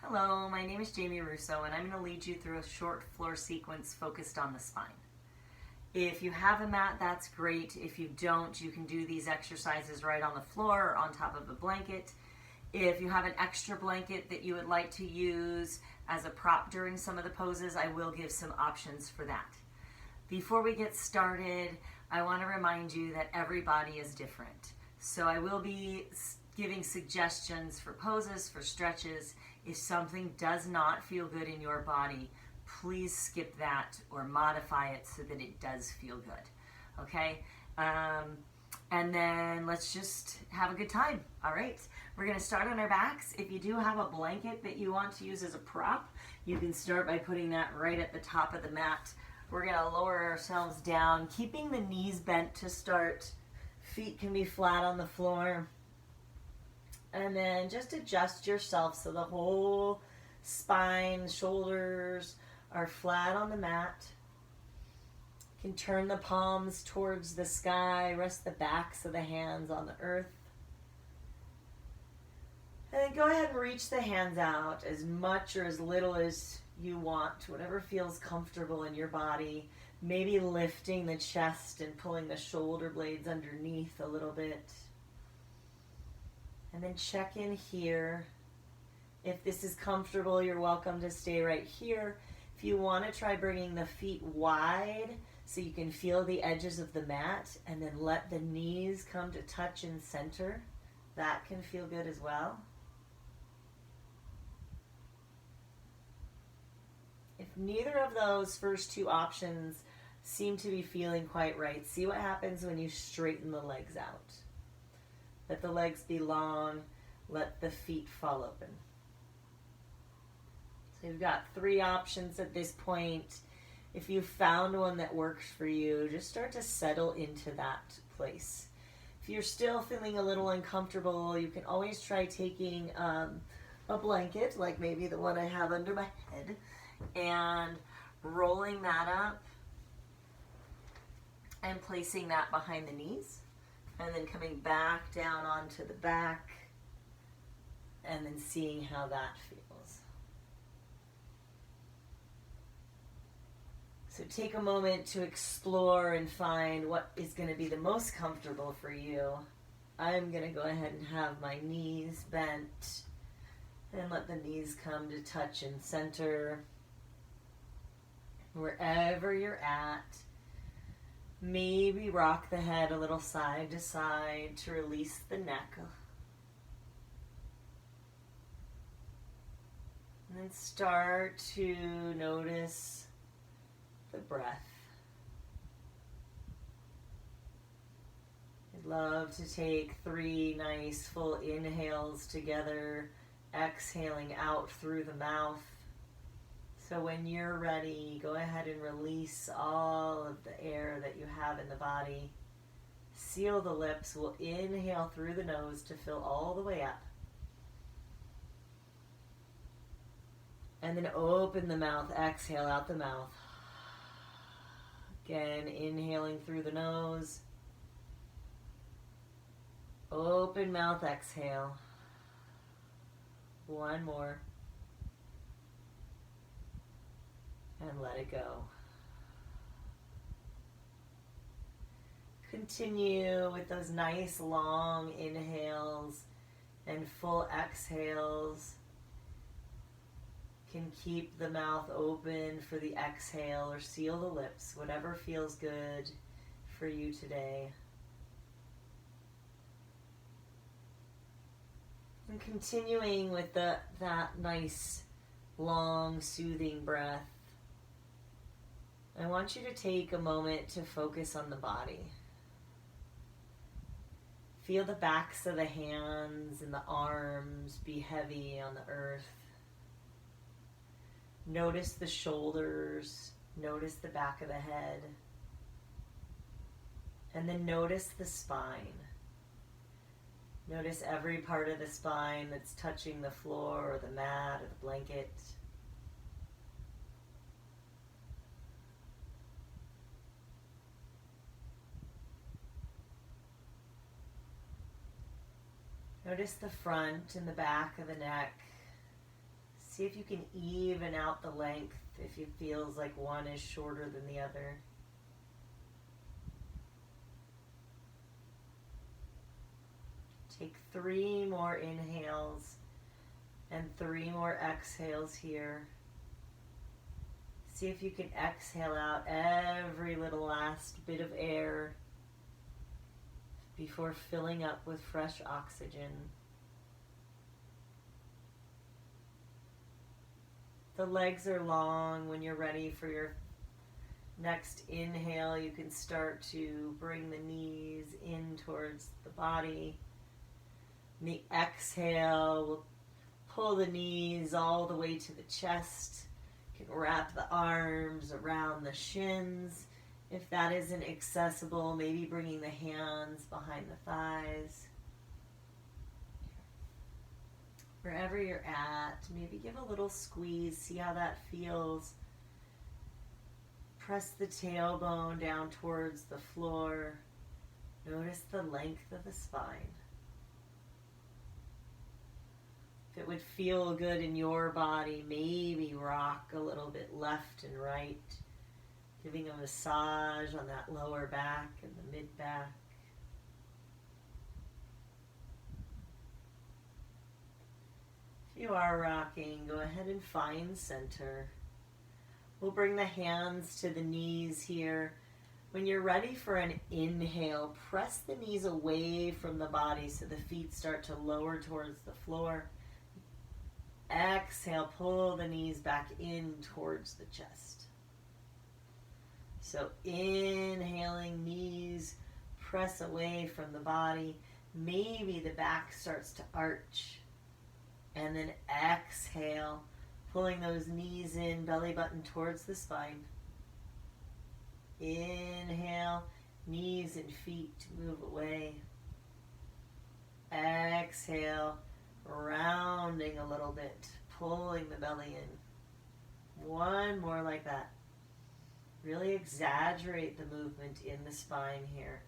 Hello, my name is Jamie Russo and I'm going to lead you through a short floor sequence focused on the spine. If you have a mat, that's great. If you don't, you can do these exercises right on the floor or on top of a blanket. If you have an extra blanket that you would like to use as a prop during some of the poses, I will give some options for that. Before we get started, I want to remind you that every body is different. So I will be giving suggestions for poses, for stretches. If something does not feel good in your body, please skip that or modify it so that it does feel good. Okay? And then let's just have a good time. All right? We're going to start on our backs. If you do have a blanket that you want to use as a prop, you can start by putting that right at the top of the mat. We're going to lower ourselves down, keeping the knees bent to start. Feet can be flat on the floor. And then just adjust yourself so the whole spine, shoulders are flat on the mat. You can turn the palms towards the sky, rest the backs of the hands on the earth. And then go ahead and reach the hands out as much or as little as you want, whatever feels comfortable in your body. Maybe lifting the chest and pulling the shoulder blades underneath a little bit. And then check in here. If this is comfortable, you're welcome to stay right here. If you want to try bringing the feet wide so you can feel the edges of the mat and then let the knees come to touch and center, that can feel good as well. If neither of those first two options seem to be feeling quite right, see what happens when you straighten the legs out. Let the legs be long. Let the feet fall open. So you've got three options at this point. If you found one that works for you, just start to settle into that place. If you're still feeling a little uncomfortable, you can always try taking a blanket, like maybe the one I have under my head, and rolling that up and placing that behind the knees. And then coming back down onto the back and then seeing how that feels. So take a moment to explore and find what is going to be the most comfortable for you. I'm going to go ahead and have my knees bent and let the knees come to touch and center. Wherever you're at, maybe rock the head a little side to side to release the neck. And then start to notice the breath. I'd love to take 3 nice full inhales together, exhaling out through the mouth. So when you're ready, go ahead and release all of the air that you have in the body. Seal the lips. We'll inhale through the nose to fill all the way up. And then open the mouth, exhale out the mouth. Again, inhaling through the nose. Open mouth, exhale. One more. And let it go. Continue with those nice long inhales and full exhales. Can keep the mouth open for the exhale or seal the lips, whatever feels good for you today. And continuing with that nice long soothing breath. I want you to take a moment to focus on the body. Feel the backs of the hands and the arms be heavy on the earth. Notice the shoulders, notice the back of the head, and then notice the spine. Notice every part of the spine that's touching the floor or the mat or the blanket. Notice the front and the back of the neck. See if you can even out the length if it feels like one is shorter than the other. Take 3 more inhales and 3 more exhales here. See if you can exhale out every little last bit of air before filling up with fresh oxygen. The legs are long. When you're ready for your next inhale, you can start to bring the knees in towards the body. And the exhale will pull the knees all the way to the chest. You can wrap the arms around the shins. If that isn't accessible, maybe bringing the hands behind the thighs. Wherever you're at, maybe give a little squeeze, see how that feels. Press the tailbone down towards the floor. Notice the length of the spine. If it would feel good in your body, maybe rock a little bit left and right, giving a massage on that lower back and the mid-back. If you are rocking, go ahead and find center. We'll bring the hands to the knees here. When you're ready for an inhale, press the knees away from the body so the feet start to lower towards the floor. Exhale, pull the knees back in towards the chest. So inhaling, knees press away from the body. Maybe the back starts to arch. And then exhale, pulling those knees in, belly button towards the spine. Inhale, knees and feet move away. Exhale, rounding a little bit, pulling the belly in. One more like that. Really exaggerate the movement in the spine here.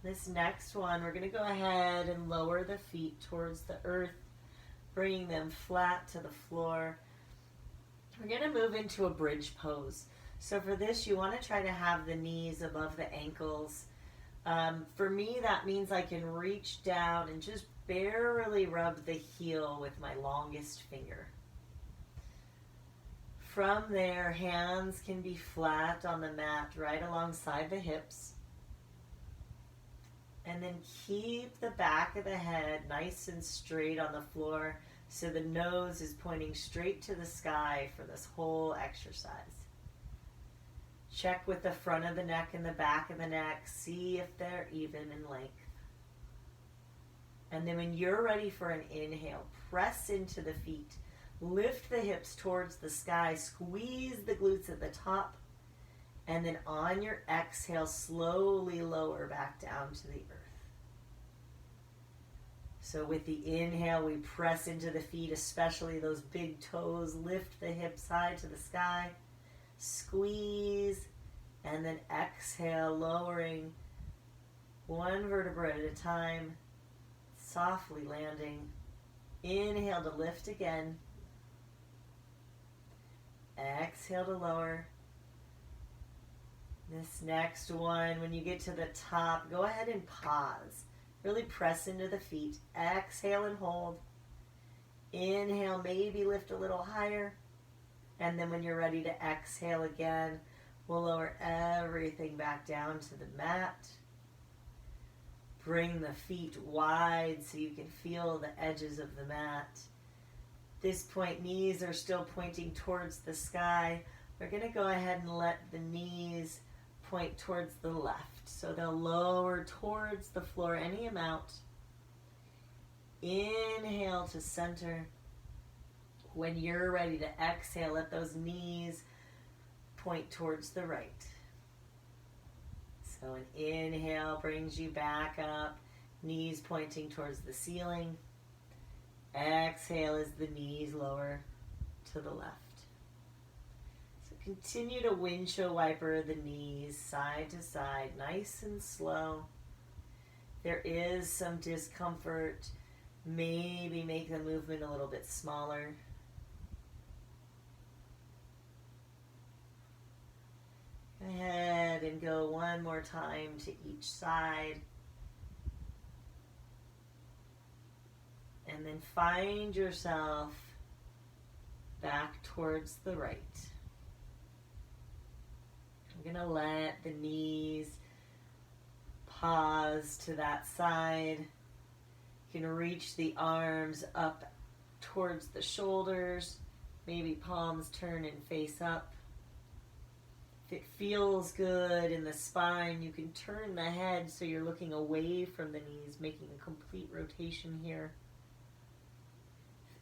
This next one, we're going to go ahead and lower the feet towards the earth, bringing them flat to the floor. We're going to move into a bridge pose. So for this, you want to try to have the knees above the ankles. For me, that means I can reach down and just barely rub the heel with my longest finger. From there, hands can be flat on the mat right alongside the hips. And then keep the back of the head nice and straight on the floor so the nose is pointing straight to the sky for this whole exercise. Check with the front of the neck and the back of the neck. See if they're even in length. And then when you're ready for an inhale, press into the feet. Lift the hips towards the sky. Squeeze the glutes at the top. And then on your exhale, slowly lower back down to the earth. So with the inhale, we press into the feet, especially those big toes. Lift the hips high to the sky. Squeeze. And then exhale, lowering one vertebra at a time. Softly landing. Inhale to lift again. Exhale to lower. This next one, when you get to the top, go ahead and pause. Really press into the feet. Exhale and hold. Inhale, maybe lift a little higher. And then when you're ready to exhale again, we'll lower everything back down to the mat. Bring the feet wide so you can feel the edges of the mat. At this point, knees are still pointing towards the sky. We're going to go ahead and let the knees point towards the left. So they'll lower towards the floor any amount. Inhale to center. When you're ready to exhale, let those knees point towards the right. So an inhale brings you back up, knees pointing towards the ceiling. Exhale as the knees lower to the left. Continue to windshield wiper the knees side to side, nice and slow. There is some discomfort. Maybe make the movement a little bit smaller. Go ahead and go one more time to each side. And then find yourself back towards the right. I'm going to let the knees pause to that side. You can reach the arms up towards the shoulders. Maybe palms turn and face up. If it feels good in the spine, you can turn the head so you're looking away from the knees, making a complete rotation here.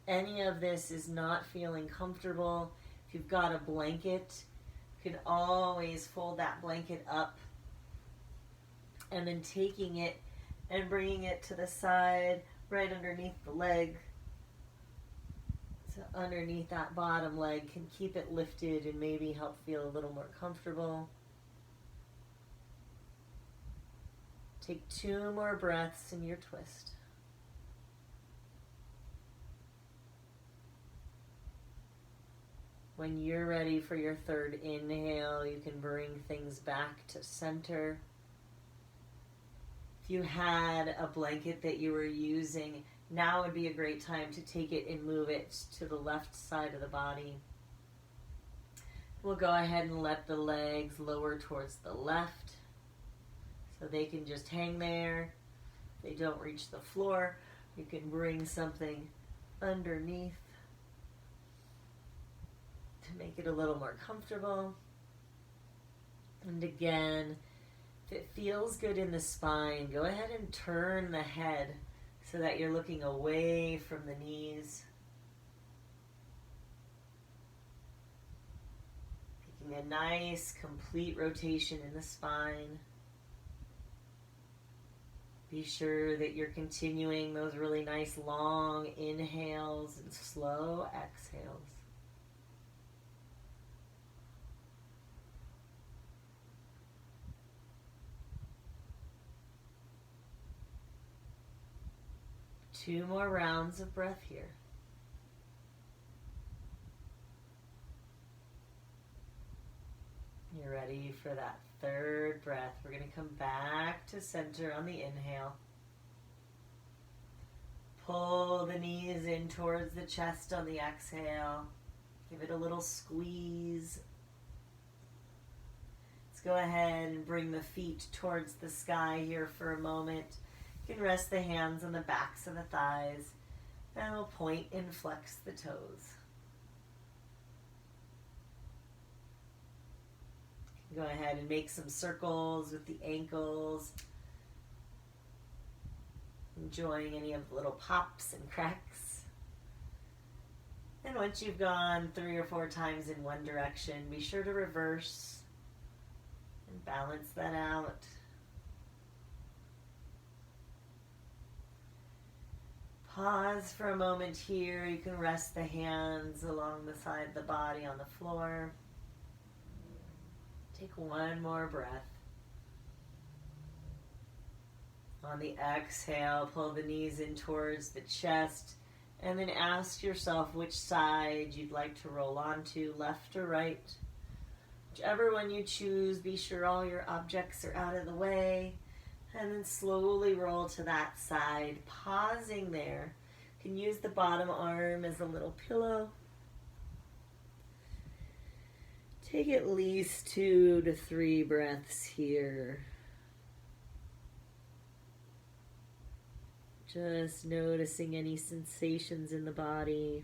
If any of this is not feeling comfortable, if you've got a blanket, you can always fold that blanket up and then taking it and bringing it to the side right underneath the leg. So underneath that bottom leg can keep it lifted and maybe help feel a little more comfortable. Take 2 more breaths in your twist. When you're ready for your third inhale, you can bring things back to center. If you had a blanket that you were using, now would be a great time to take it and move it to the left side of the body. We'll go ahead and let the legs lower towards the left so they can just hang there. If they don't reach the floor, you can bring something underneath to make it a little more comfortable. And again, if it feels good in the spine, go ahead and turn the head so that you're looking away from the knees. Making a nice, complete rotation in the spine. Be sure that you're continuing those really nice long inhales and slow exhales. Two more rounds of breath here. You're ready for that third breath. We're going to come back to center on the inhale. Pull the knees in towards the chest on the exhale. Give it a little squeeze. Let's go ahead and bring the feet towards the sky here for a moment. You can rest the hands on the backs of the thighs, and we'll point and flex the toes. Go ahead and make some circles with the ankles, enjoying any of the little pops and cracks. And once you've gone 3 or 4 times in one direction, be sure to reverse and balance that out. Pause for a moment here. You can rest the hands along the side of the body on the floor. Take one more breath. On the exhale, pull the knees in towards the chest, and then ask yourself which side you'd like to roll onto, left or right. Whichever one you choose, be sure all your objects are out of the way. And then slowly roll to that side, pausing there. You can use the bottom arm as a little pillow. Take at least 2 to 3 breaths here. Just noticing any sensations in the body.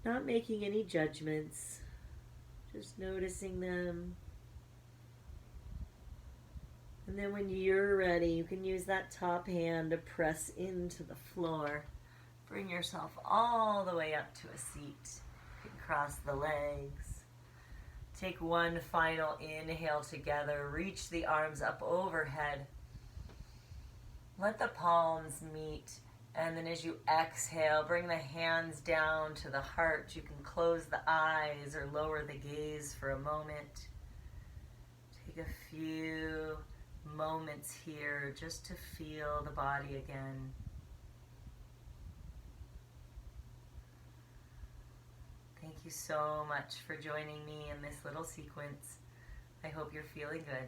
Not making any judgments. Just noticing them. And then when you're ready, you can use that top hand to press into the floor. Bring yourself all the way up to a seat. You can cross the legs. Take one final inhale together. Reach the arms up overhead. Let the palms meet. And then as you exhale, bring the hands down to the heart. You can close the eyes or lower the gaze for a moment. Take a few moments here just to feel the body again. you so much for joining me in this little sequence. I hope you're feeling good.